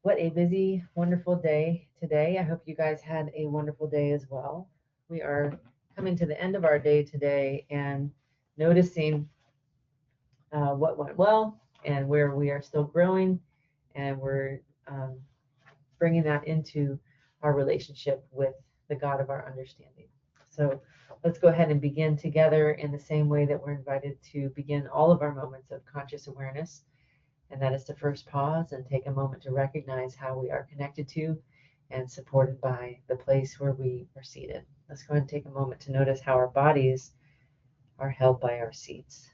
What a busy, wonderful day today. I hope you guys had a wonderful day as well. We are coming to the end of our day today and noticing what went well and where we are still growing, and we're bringing that into our relationship with the God of our understanding. So let's go ahead and begin together in the same way that we're invited to begin all of our moments of conscious awareness. And that is to first pause and take a moment to recognize how we are connected to and supported by the place where we are seated. Let's go ahead and take a moment to notice how our bodies are held by our seats.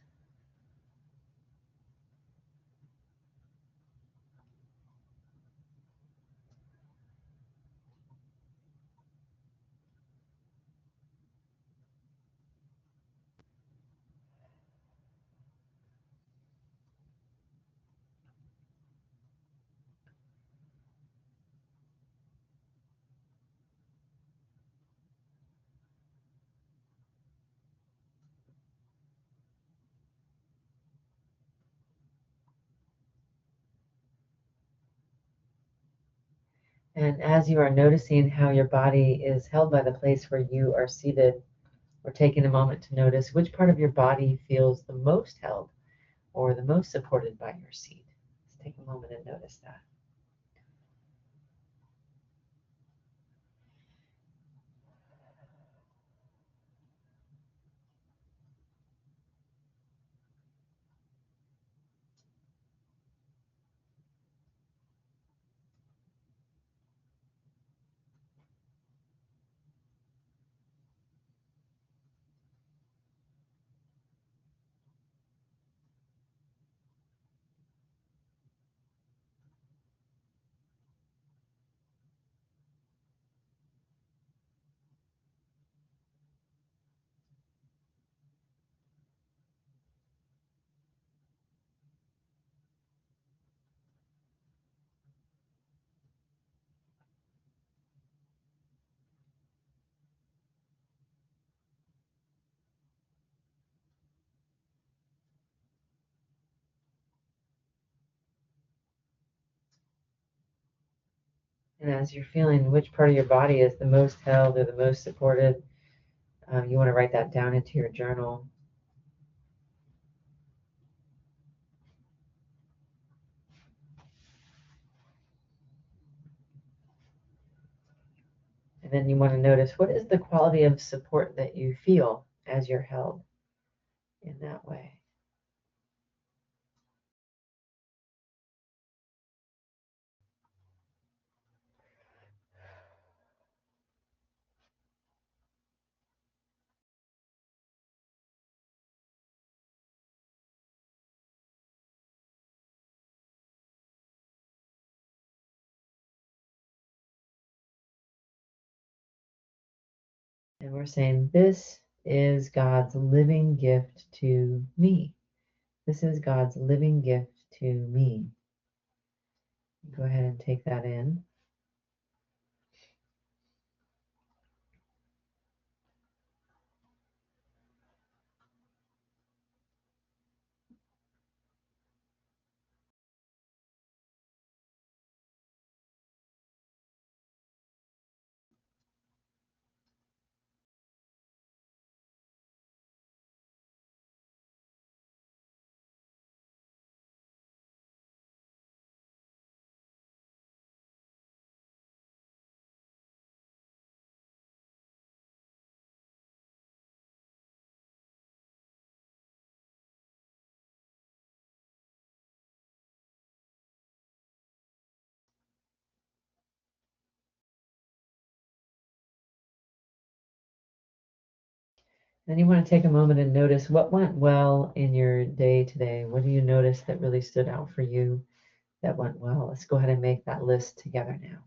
And as you are noticing how your body is held by the place where you are seated, or taking a moment to notice which part of your body feels the most held or the most supported by your seat. Let's take a moment and notice that. And as you're feeling which part of your body is the most held or the most supported, you want to write that down into your journal. And then you want to notice what is the quality of support that you feel as you're held in that way. And we're saying, this is God's living gift to me. This is God's living gift to me. Go ahead and take that in. Then you want to take a moment and notice what went well in your day today. What do you notice that really stood out for you that went well? Let's go ahead and make that list together now.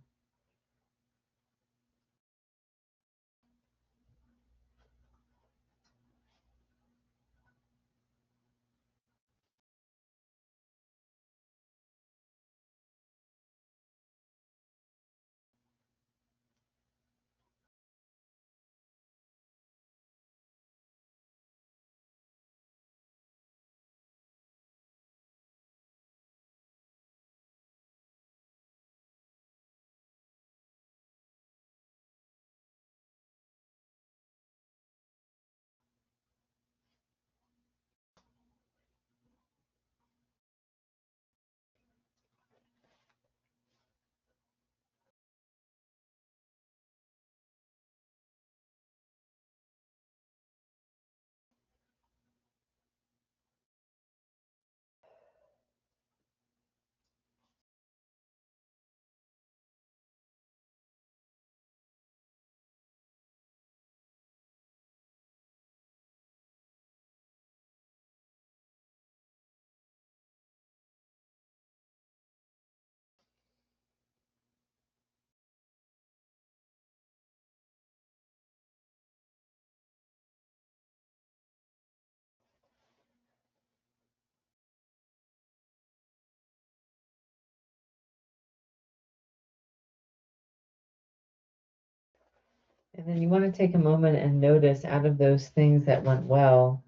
And then you want to take a moment and notice, out of those things that went well,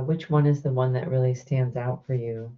which one is the one that really stands out for you?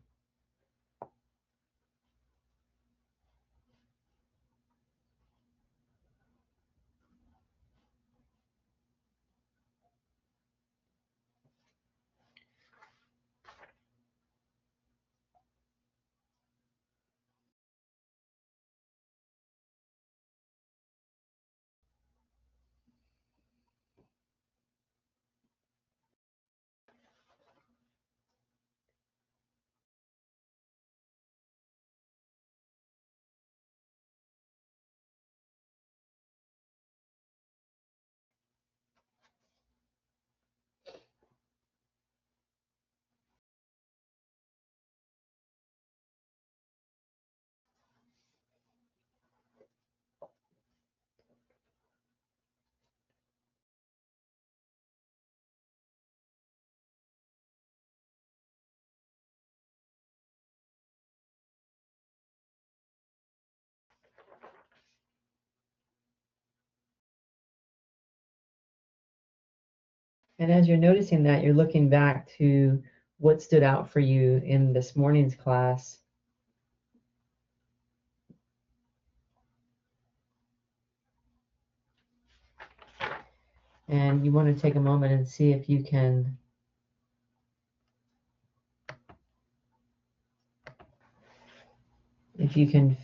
And as you're noticing that, you're looking back to what stood out for you in this morning's class. And you want to take a moment and see if you can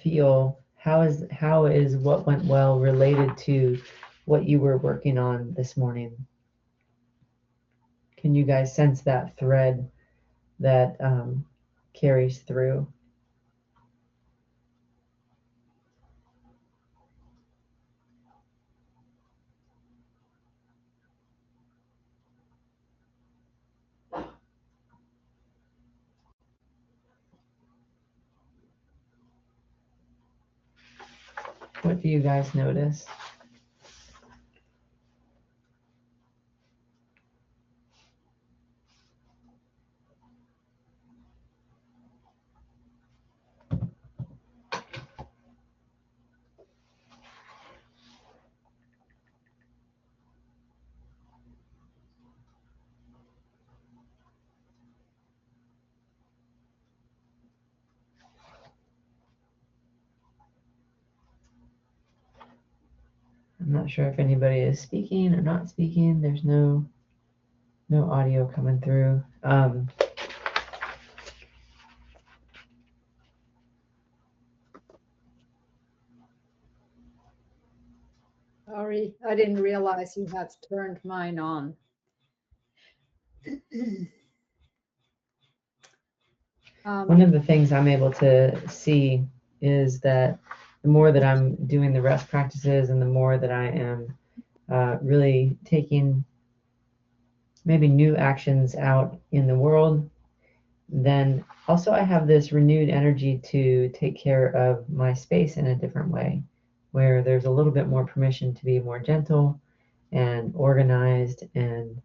feel how is what went well related to what you were working on this morning. Can you guys sense that thread that carries through? What do you guys notice? I'm not sure if anybody is speaking or not speaking. There's no audio coming through. Sorry, I didn't realize you had turned mine on. One of the things I'm able to see is that the more that I'm doing the rest practices and the more that I am really taking maybe new actions out in the world, then also I have this renewed energy to take care of my space in a different way, where there's a little bit more permission to be more gentle and organized and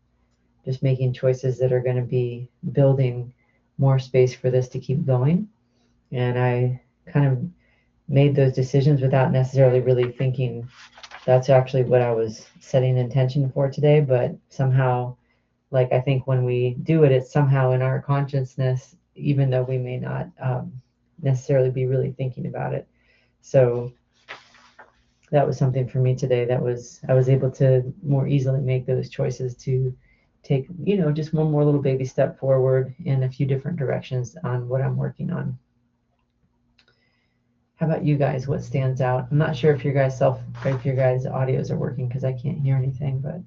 just making choices that are going to be building more space for this to keep going. And I kind of made those decisions without necessarily really thinking that's actually what I was setting intention for today, but somehow, like, I think when we do it, it's somehow in our consciousness, even though we may not necessarily be really thinking about it. So that was something for me today. I was able to more easily make those choices to take, just one more little baby step forward in a few different directions on what I'm working on. How about you guys? What stands out? I'm not sure if your guys' audios are working because I can't hear anything, but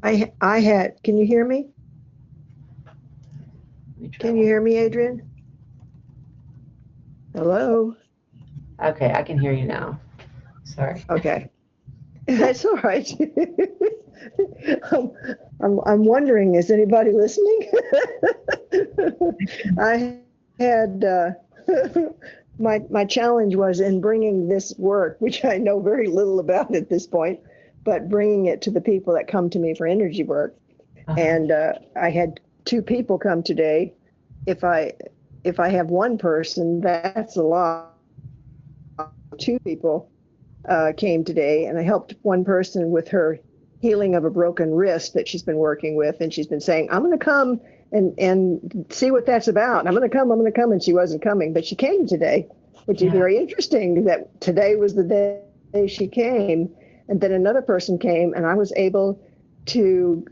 Can you hear me? Can you hear me, Adrian? Hello? Okay, I can hear you now. Sorry. Okay. That's all right. I'm wondering, is anybody listening? I had my challenge was in bringing this work, which I know very little about at this point, but bringing it to the people that come to me for energy work. And I had 2 people come today. If I have one person, that's a lot. 2 people came today, and I helped one person with her healing of a broken wrist that she's been working with, and she's been saying, I'm going to come and see what that's about. I'm going to come, and she wasn't coming, but she came today, which is very interesting that today was the day she came. And then another person came, and I was able to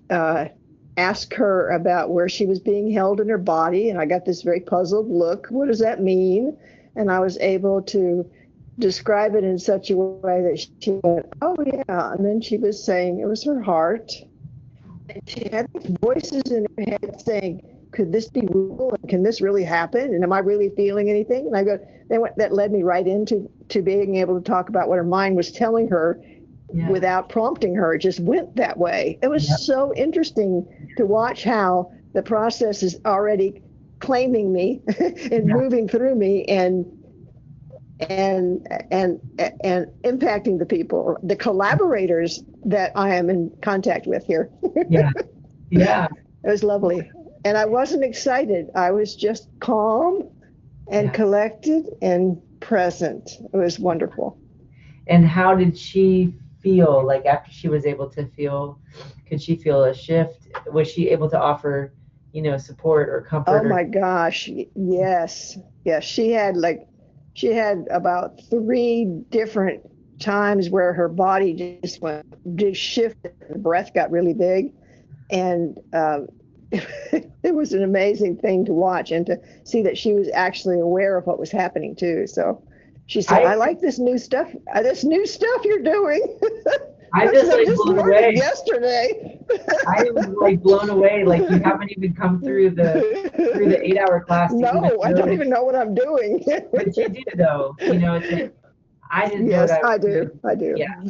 ask her about where she was being held in her body, and I got this very puzzled look. What does that mean? And I was able to describe it in such a way that she went, oh yeah. And then she was saying it was her heart. And she had these voices in her head saying, could this be real? And can this really happen? And am I really feeling anything? And I go, that led me right into being able to talk about what her mind was telling her without prompting her. It just went that way. It was so interesting to watch how the process is already claiming me and moving through me and impacting the people, the collaborators that I am in contact with here. It was lovely. And I wasn't excited. I was just calm and collected and present. It was wonderful. And how did she feel? Like after she was able to feel, could she feel a shift? Was she able to offer, support or comfort? Oh my gosh. Yes. Yes. She had about 3 different times where her body just shifted. The breath got really big. And it was an amazing thing to watch and to see that she was actually aware of what was happening too. So she said, I like this new stuff you're doing. I'm just like blown away. Yesterday. I was like blown away. Like you haven't even come through the 8-hour class. No, I don't even know what I'm doing. But you do though. It's like, I didn't know yes, what I do. I do. Yeah.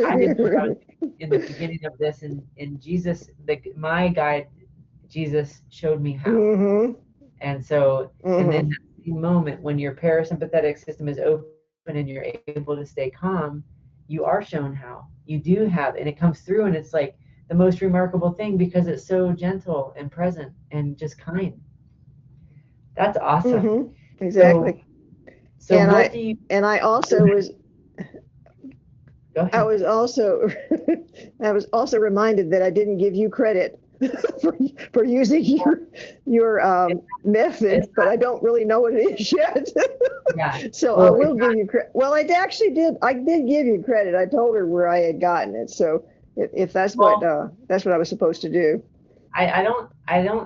I didn't know what I was in the beginning of this, and Jesus, my guide, Jesus showed me how. Mm-hmm. And so, and then that moment when your parasympathetic system is open and you're able to stay calm, you are shown how. You do have, and it comes through, and it's like the most remarkable thing because it's so gentle and present and just kind. That's awesome. Mm-hmm. Exactly. So and what do you? And I also was. Go ahead. I was also reminded that I didn't give you credit for using your method, but I don't really know what it is yet. So I will give you credit. Well, I actually did. I did give you credit. I told her where I had gotten it. So if that's what I was supposed to do. I don't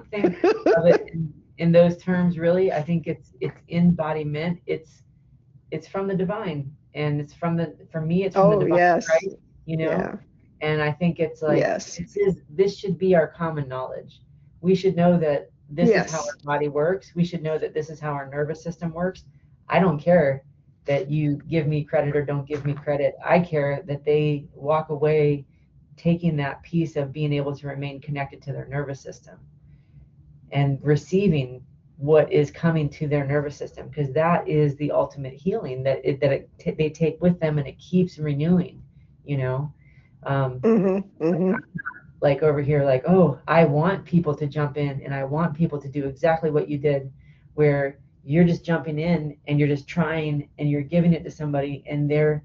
think of it in those terms really. I think it's embodiment. It's from the divine, and it's from the divine, right? And I think it's like this should be our common knowledge. We should know that this is how our body works. We should know that this is how our nervous system works. I don't care that you give me credit or don't give me credit. I care that they walk away taking that piece of being able to remain connected to their nervous system and receiving what is coming to their nervous system, because that is the ultimate healing they take with them, and it keeps renewing, like over here, like, oh, I want people to jump in and I want people to do exactly what you did, where you're just jumping in and you're just trying and you're giving it to somebody and they're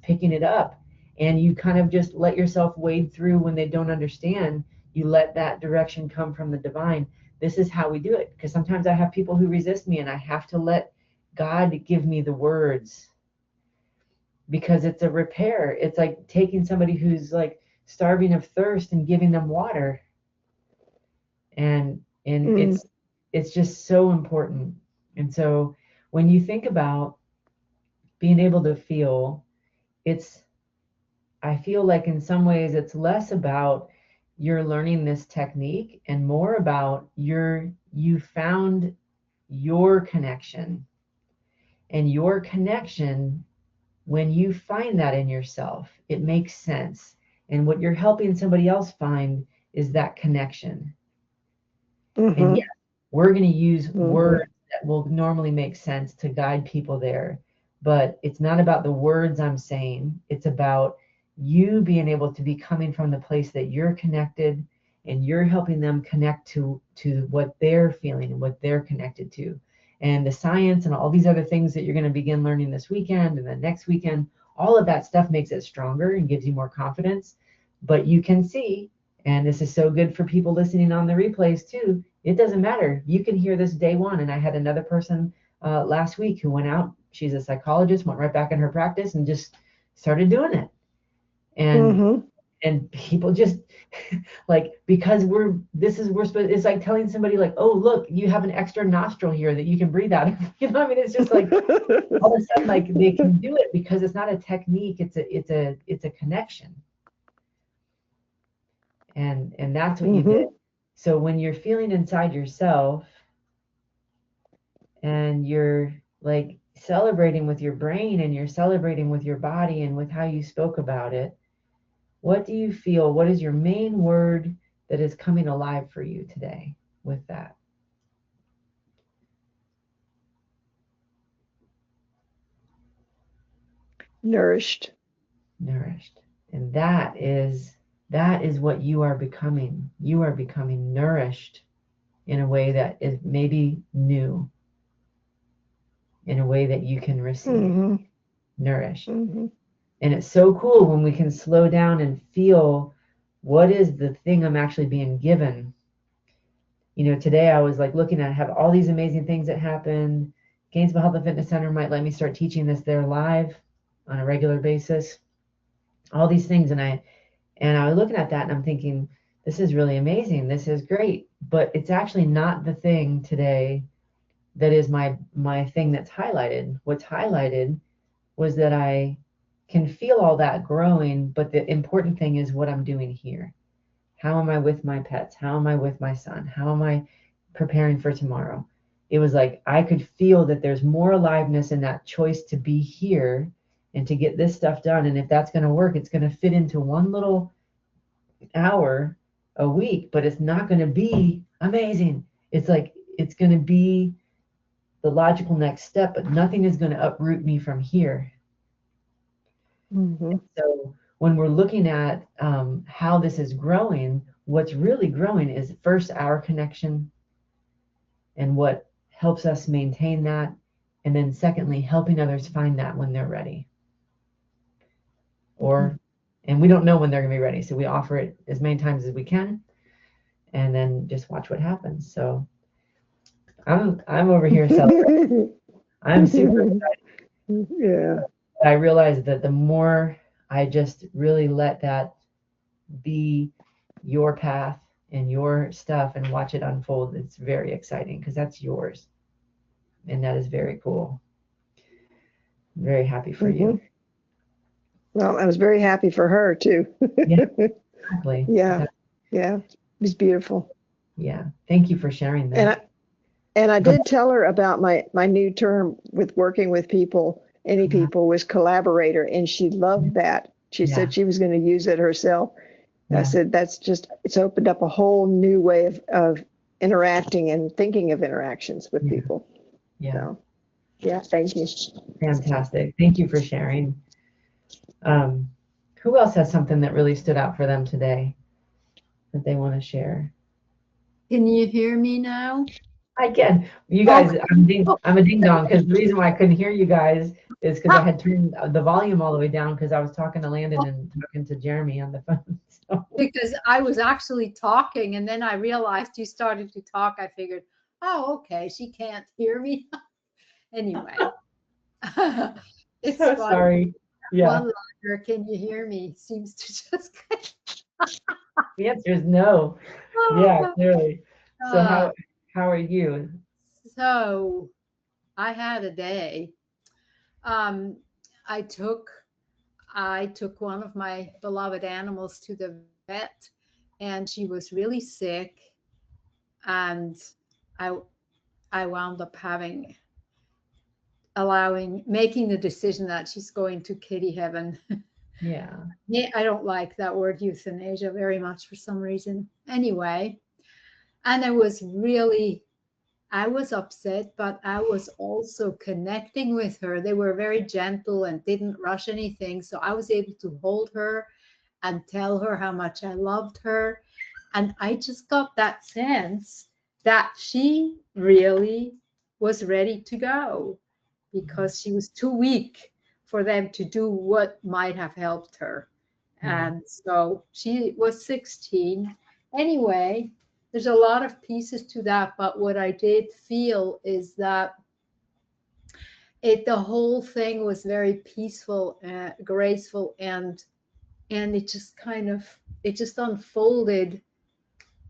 picking it up, and you kind of just let yourself wade through. When they don't understand, you let that direction come from the divine. This is how we do it, because sometimes I have people who resist me and I have to let God give me the words, because it's a repair. It's like taking somebody who's like starving of thirst and giving them water, and it's just so important. And so when you think about being able to feel, I feel like in some ways it's less about you're learning this technique and more about you found your connection. And your connection, when you find that in yourself, it makes sense. And what you're helping somebody else find is that connection. And yes, we're going to use words that will normally make sense to guide people there. But it's not about the words I'm saying. It's about you being able to be coming from the place that you're connected and you're helping them connect to what they're feeling and what they're connected to. And the science and all these other things that you're going to begin learning this weekend and then next weekend, all of that stuff makes it stronger and gives you more confidence. But you can see, and this is so good for people listening on the replays too, it doesn't matter. You can hear this day one. And I had another person last week who went out. She's a psychologist, went right back in her practice and just started doing it. And and people just like, because we're supposed, it's like telling somebody like, oh, look, you have an extra nostril here that you can breathe out of. You know, I mean, it's just like all of a sudden, like they can do it because it's not a technique, it's a connection. And that's what you did. So when you're feeling inside yourself and you're like celebrating with your brain and you're celebrating with your body and with how you spoke about it, what do you feel? What is your main word that is coming alive for you today with that? Nourished. Nourished. And that is what you are becoming. You are becoming nourished in a way that is maybe new, in a way that you can receive. Nourished. And it's so cool when we can slow down and feel, what is the thing I'm actually being given? You know, today I was like looking at, have all these amazing things that happen. Gainesville Health and Fitness Center might let me start teaching this there live on a regular basis. All these things. And I was looking at that and I'm thinking, this is really amazing. This is great. But it's actually not the thing today that is my thing that's highlighted. What's highlighted was that I can feel all that growing, but the important thing is what I'm doing here. How am I with my pets? How am I with my son? How am I preparing for tomorrow? It was like I could feel that there's more aliveness in that choice to be here and to get this stuff done. And if that's going to work, it's going to fit into one little hour a week, but it's not going to be amazing. It's like it's going to be the logical next step, but nothing is going to uproot me from here. So when we're looking at how this is growing, what's really growing is first our connection and what helps us maintain that. And then secondly, helping others find that when they're ready. And we don't know when they're going to be ready. So we offer it as many times as we can and then just watch what happens. So I'm over here celebrating. I'm super excited. Yeah. I realize that the more I just really let that be your path and your stuff and watch it unfold, it's very exciting because that's yours. And that is very cool. I'm very happy for you. Well, I was very happy for her too. Yeah, exactly. Yeah. It was beautiful. Yeah. Thank you for sharing that. And I did tell her about my new term with working with people, any people, was collaborator, and she loved that. She said she was going to use it herself. I said, it's opened up a whole new way of interacting and thinking of interactions with people. So, thank you. Fantastic. Thank you for sharing. Who else has something that really stood out for them today that they want to share? Can you hear me now? I can. You guys, I'm a ding dong because the reason why I couldn't hear you guys is because I had turned the volume all the way down because I was talking to Landon and talking to Jeremy on the phone. So. Because I was actually talking and then I realized you started to talk. I figured, oh, okay, she can't hear me. Anyway, it's so sorry. Yeah. One liner, can you hear me? Seems to just. The answer is no. Yeah, clearly. So how are you? So I had a day. I took one of my beloved animals to the vet, and she was really sick, and I wound up making the decision that she's going to kitty heaven. Yeah. I don't like that word euthanasia very much for some reason. Anyway, and I was upset, but I was also connecting with her. They were very gentle and didn't rush anything. So I was able to hold her and tell her how much I loved her. And I just got that sense that she really was ready to go because she was too weak for them to do what might have helped her. And so she was 16. Anyway, there's a lot of pieces to that, but what I did feel is that the whole thing was very peaceful, graceful, and it just it just unfolded.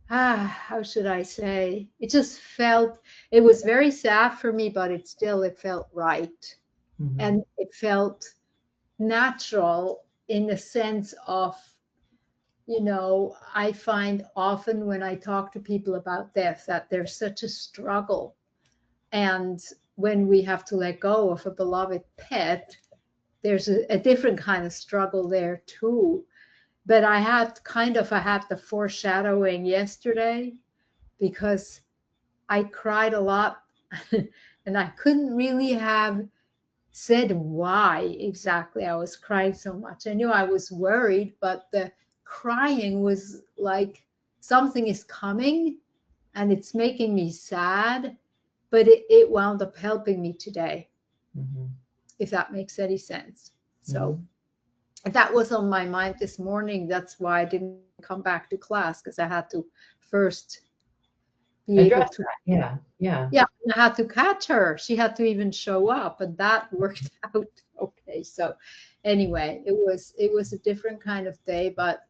How should I say? It just felt, it was very sad for me, but it felt right. And it felt natural in the sense of, I find often when I talk to people about death that there's such a struggle. And when we have to let go of a beloved pet, there's a different kind of struggle there too. But I had the foreshadowing yesterday because I cried a lot and I couldn't really have said why exactly I was crying so much. I knew I was worried, but the crying was like something is coming and it's making me sad, but it wound up helping me today, if that makes any sense. So that was on my mind this morning. That's why I didn't come back to class, because I had to first be able to. Yeah. I had to catch her. She had to even show up, and that worked out okay. So anyway, it was a different kind of day, but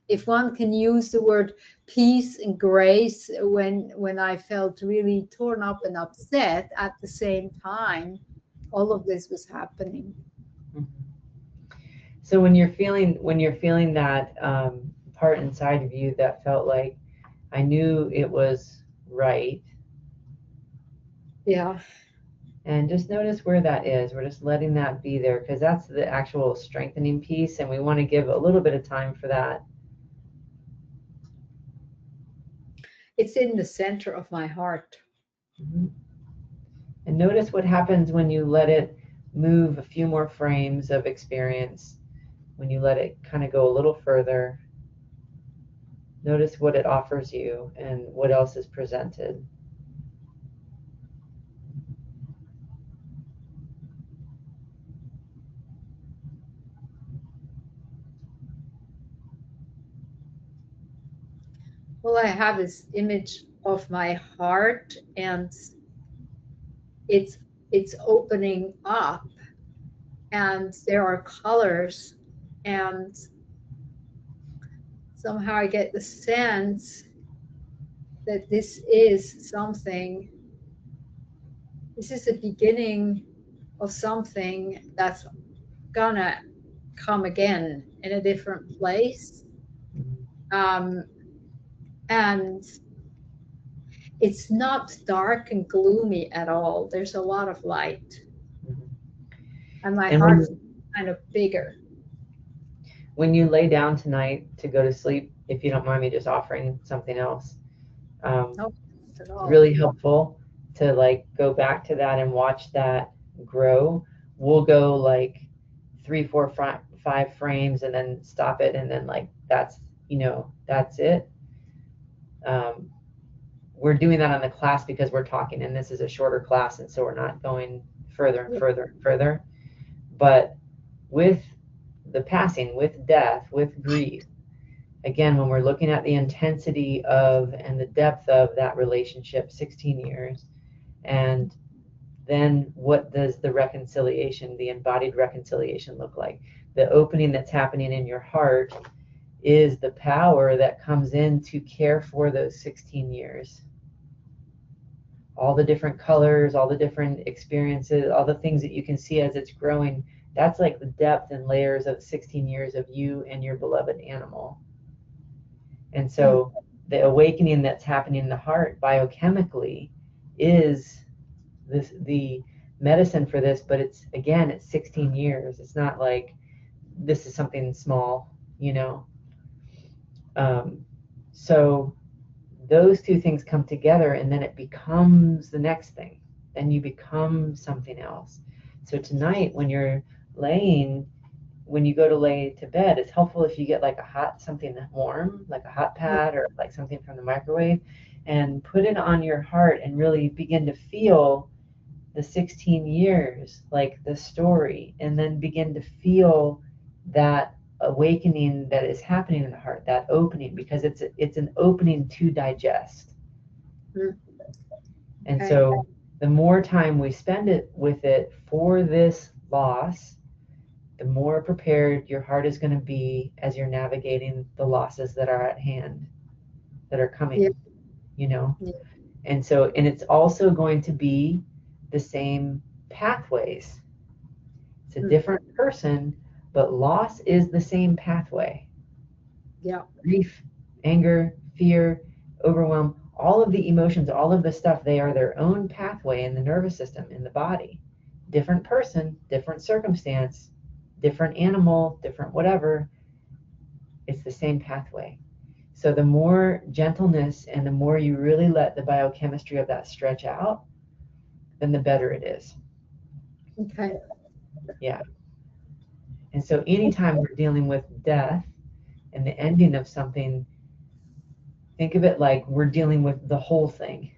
if one can use the word peace and grace when I felt really torn up and upset at the same time, all of this was happening. So when you're feeling that part inside of you that felt like, I knew it was right. Yeah. And just notice where that is. We're just letting that be there, because that's the actual strengthening piece, and we want to give a little bit of time for that. It's in the center of my heart. And notice what happens when you let it move a few more frames of experience, when you let it kind of go a little further. Notice what it offers you and what else is presented. Well, I have this image of my heart, and it's opening up, and there are colors, and somehow I get the sense that this is something. This is the beginning of something that's gonna come again in a different place. And it's not dark and gloomy at all. There's a lot of light. And my heart's kind of bigger. When you lay down tonight to go to sleep, if you don't mind me just offering something else, it's really helpful to like go back to that and watch that grow. We'll go like 3, 4, 5 frames and then stop it, and then like that's it. We're doing that on the class because we're talking, and this is a shorter class, and so we're not going further and further and further. But with the passing, with death, with grief, again, when we're looking at the intensity of and the depth of that relationship, 16 years, and then what does the reconciliation, the embodied reconciliation look like? The opening that's happening in your heart is the power that comes in to care for those 16 years. All the different colors, all the different experiences, all the things that you can see as it's growing, that's like the depth and layers of 16 years of you and your beloved animal. And so the awakening that's happening in the heart biochemically is the medicine for this, but it's 16 years. It's not like this is something small, so those two things come together, and then it becomes the next thing. Then you become something else. So tonight, when you're laying, when you go to lay to bed, it's helpful if you get like something warm, like a hot pad or like something from the microwave, and put it on your heart and really begin to feel the 16 years, like the story, and then begin to feel that awakening that is happening in the heart, that opening, because it's an opening to digest. And Okay. so the more time we spend it with it for this loss, the more prepared your heart is going to be as you're navigating the losses that are at hand, that are coming, Yeah. you know? Yeah. And so, and it's also going to be the same pathways. It's a different person, but loss is the same pathway. Yeah. Grief, anger, fear, overwhelm, all of the emotions, all of the stuff, they are their own pathway in the nervous system, in the body. Different person, different circumstance, different animal, different whatever. It's the same pathway. So the more gentleness and the more you really let the biochemistry of that stretch out, then the better it is. Okay. Yeah. And so anytime we're dealing with death and the ending of something, think of it like we're dealing with the whole thing,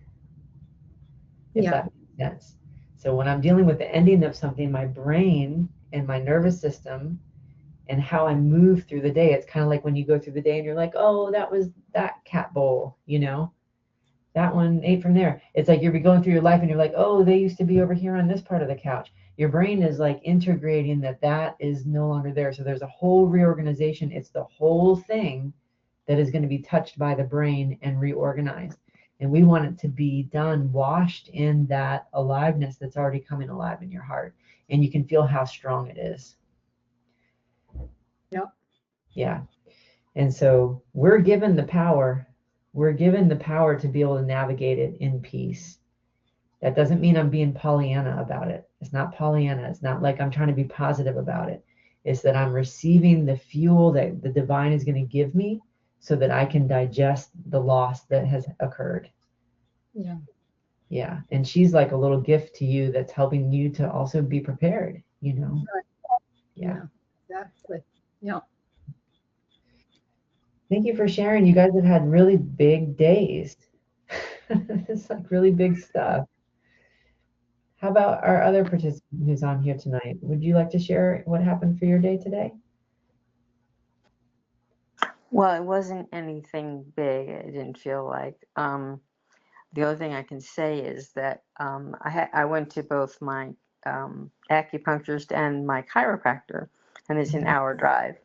if Yeah. that makes sense. So when I'm dealing with the ending of something, my brain and my nervous system and how I move through the day, it's kind of like when you go through the day and you're like, oh, that was that cat bowl, you know? That one ate from there. It's like you're going through your life and you're like, oh, they used to be over here on this part of the couch. Your brain is like integrating that is no longer there. So there's a whole reorganization. It's the whole thing that is going to be touched by the brain and reorganized. And we want it to be done, washed in that aliveness that's already coming alive in your heart. And you can feel how strong it is. Yeah. Yeah. And so we're given the power. We're given the power to be able to navigate it in peace. That doesn't mean I'm being Pollyanna about it. It's not Pollyanna. It's not like I'm trying to be positive about it. It's that I'm receiving the fuel that the divine is going to give me so that I can digest the loss that has occurred. Yeah. Yeah. And she's like a little gift to you that's helping you to also be prepared, you know? Right. Yeah. Exactly. Yeah. Thank you for sharing. You guys have had really big days. It's like really big stuff. How about our other participant who's on here tonight? Would you like to share what happened for your day today? Well, it wasn't anything big. It didn't feel like. The other thing I can say is that I went to both my acupuncturist and my chiropractor, and it's an hour drive.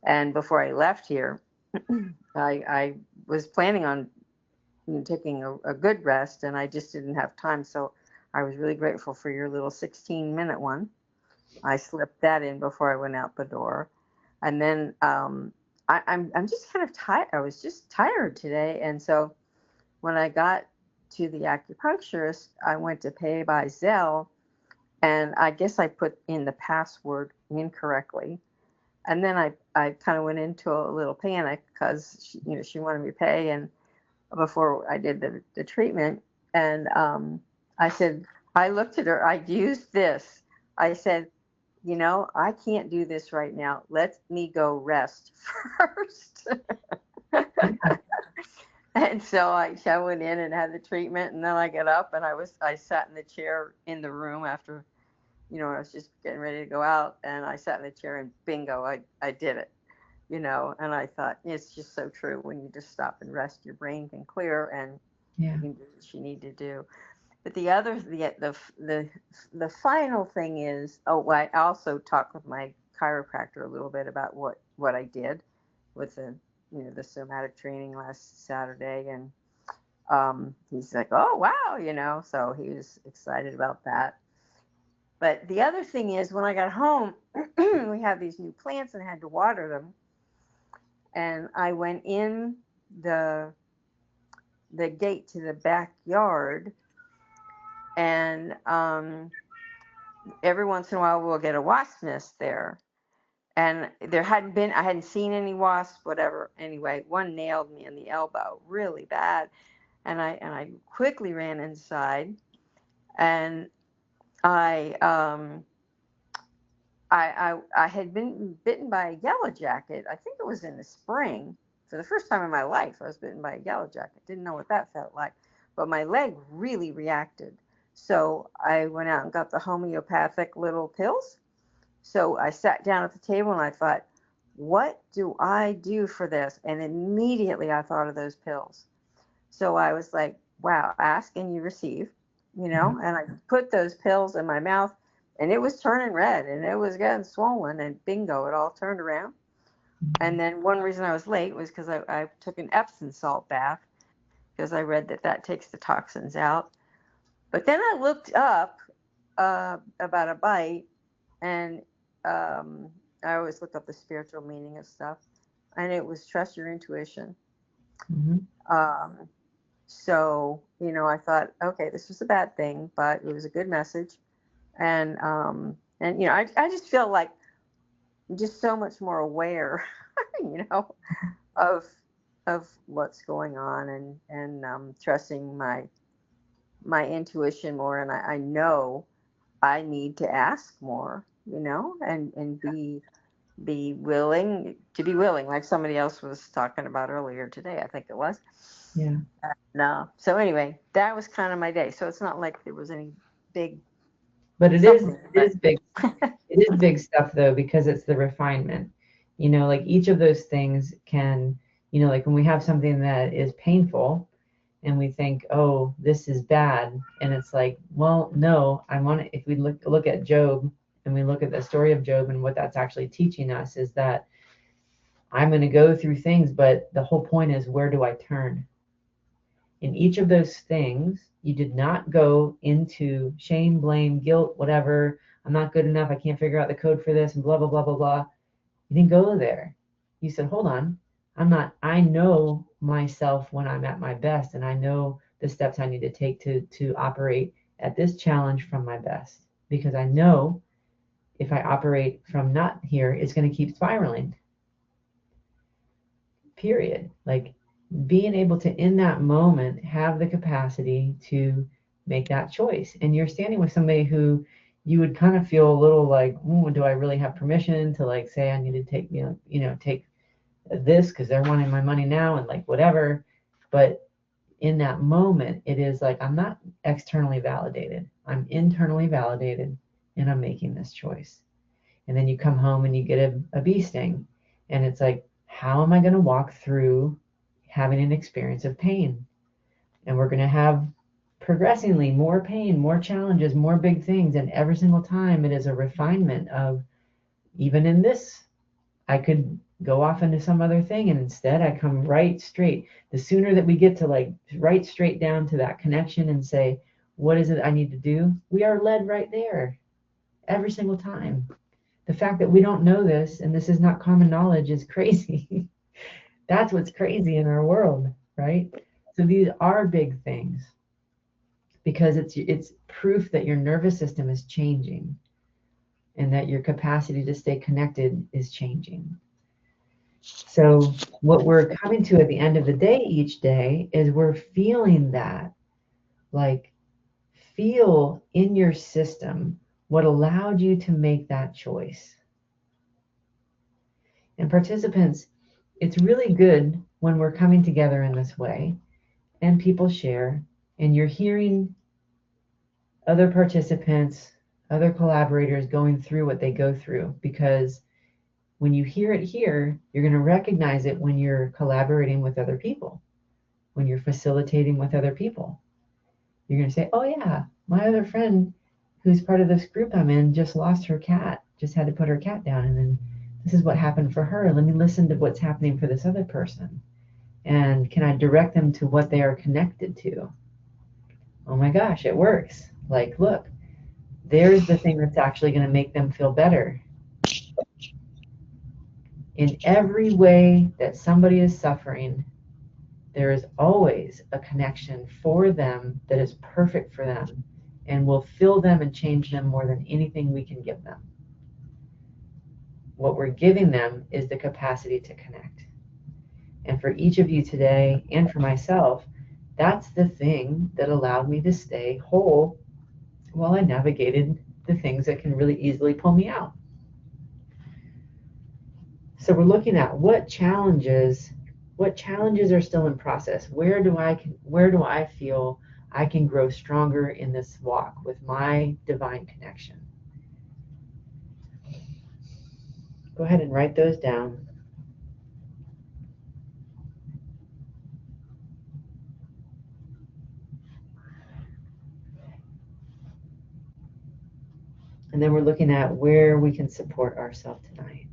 And before I left here, I was planning on taking a good rest, and I just didn't have time. So I was really grateful for your little 16-minute one. I slipped that in before I went out the door. And then I'm just kind of tired. I was just tired today. And so when I got to the acupuncturist, I went to pay by Zelle, and I guess I put in the password incorrectly. And then I kind of went into a little panic because she wanted me to pay, and before I did the treatment. And I said, I looked at her, I used this. I said, I can't do this right now. Let me go rest first. And so I went in and had the treatment, and then I got up and I sat in the chair in the room after, I was just getting ready to go out, and I sat in the chair and bingo, I did it, and I thought it's just so true. When you just stop and rest, your brain can clear and Yeah. you can do what you need to do. But the final thing is, I also talked with my chiropractor a little bit about what I did with the somatic training last Saturday, and he's like, oh wow, so he was excited about that. But the other thing is, when I got home, we have these new plants and I had to water them, and I went in the gate to the backyard, and every once in a while we'll get a wasp nest there, and I hadn't seen any wasps, whatever. Anyway, one nailed me in the elbow really bad, and I quickly ran inside, and I I had been bitten by a yellow jacket. I think it was in the spring. For the first time in my life, I was bitten by a yellow jacket. Didn't know what that felt like, but my leg really reacted. So I went out and got the homeopathic little pills. So I sat down at the table and I thought, what do I do for this? And immediately I thought of those pills. So I was like, wow, ask and you receive, and I put those pills in my mouth and it was turning red and it was getting swollen, and bingo, it all turned around. And then one reason I was late was because I took an Epsom salt bath because I read that takes the toxins out. But then I looked up about a bite, and I always look up the spiritual meaning of stuff, and it was trust your intuition. So, I thought, okay, this was a bad thing, but it was a good message. And I just feel like I'm just so much more aware, of what's going on, and trusting my intuition more. And I know I need to ask more, and be willing, like somebody else was talking about earlier today, I think it was. Yeah. No. So anyway, that was kind of my day. So it's not like there was any big. But it is big. It is big stuff though, because it's the refinement. Like each of those things can, like when we have something that is painful and we think, oh, this is bad. And it's like, well, no, if we look at Job and we look at the story of Job, and what that's actually teaching us is that I'm going to go through things, but the whole point is, where do I turn? In each of those things, you did not go into shame, blame, guilt, whatever. I'm not good enough. I can't figure out the code for this, and blah, blah, blah, blah, blah. You didn't go there. You said, hold on. I know myself when I'm at my best, and I know the steps I need to take to operate at this challenge from my best, because I know if I operate from not here, it's going to keep spiraling. Period. Like, being able to, in that moment, have the capacity to make that choice. And you're standing with somebody who you would kind of feel a little like, do I really have permission to like say I need to take, take this because they're wanting my money now and like whatever. But in that moment, it is like, I'm not externally validated. I'm internally validated, and I'm making this choice. And then you come home and you get a bee sting, and it's like, how am I going to walk through having an experience of pain? And we're going to have progressively more pain, more challenges, more big things. And every single time it is a refinement of, even in this, I could go off into some other thing, and instead I come right straight. The sooner that we get to like right straight down to that connection and say, what is it I need to do? We are led right there every single time. The fact that we don't know this, and this is not common knowledge, is crazy. That's what's crazy in our world, right? So these are big things, because it's proof that your nervous system is changing, and that your capacity to stay connected is changing. So what we're coming to at the end of the day each day is we're feeling that, like, feel in your system what allowed you to make that choice. And participants, it's really good when we're coming together in this way and people share, and you're hearing other participants, other collaborators going through what they go through, because when you hear it here, you're going to recognize it when you're collaborating with other people, when you're facilitating with other people. You're going to say, oh yeah, my other friend who's part of this group I'm in just lost her cat, just had to put her cat down, and then this is what happened for her. Let me listen to what's happening for this other person. And can I direct them to what they are connected to? Oh my gosh, it works. Like, look, there's the thing that's actually going to make them feel better. In every way that somebody is suffering, there is always a connection for them that is perfect for them and will fill them and change them more than anything we can give them. What we're giving them is the capacity to connect. And for each of you today, and for myself, that's the thing that allowed me to stay whole while I navigated the things that can really easily pull me out. So we're looking at what challenges are still in process. Where do I feel I can grow stronger in this walk with my divine connection? Go ahead and write those down. And then we're looking at where we can support ourselves tonight.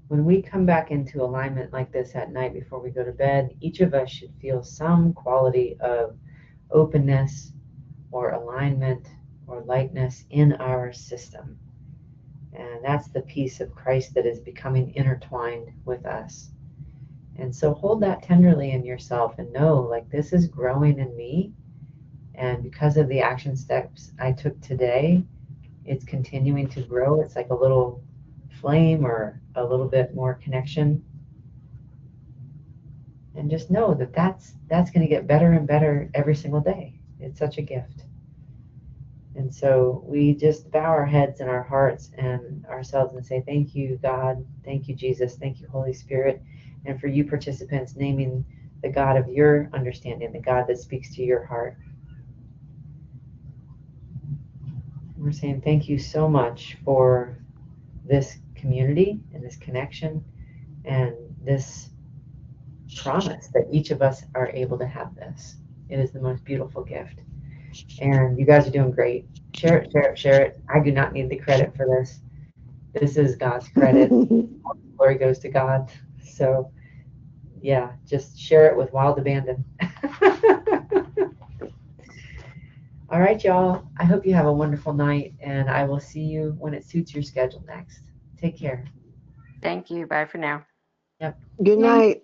When we come back into alignment like this at night before we go to bed, each of us should feel some quality of openness or alignment or lightness in our system. And that's the peace of Christ that is becoming intertwined with us. And so hold that tenderly in yourself and know, like, this is growing in me. And because of the action steps I took today, it's continuing to grow. It's like a little flame or a little bit more connection. And just know that that's going to get better and better every single day. It's such a gift. And so we just bow our heads and our hearts and ourselves and say, thank you, God. Thank you, Jesus. Thank you, Holy Spirit. And for you participants, naming the God of your understanding, the God that speaks to your heart. We're saying thank you so much for this community and this connection and this promise that each of us are able to have this. It is the most beautiful gift. And you guys are doing great. Share it, share it, share it. I do not need the credit for this. This is God's credit. Glory goes to God. So, yeah, just share it with wild abandon. All right, y'all. I hope you have a wonderful night, and I will see you when it suits your schedule next. Take care. Thank you. Bye for now. Yep. Good night.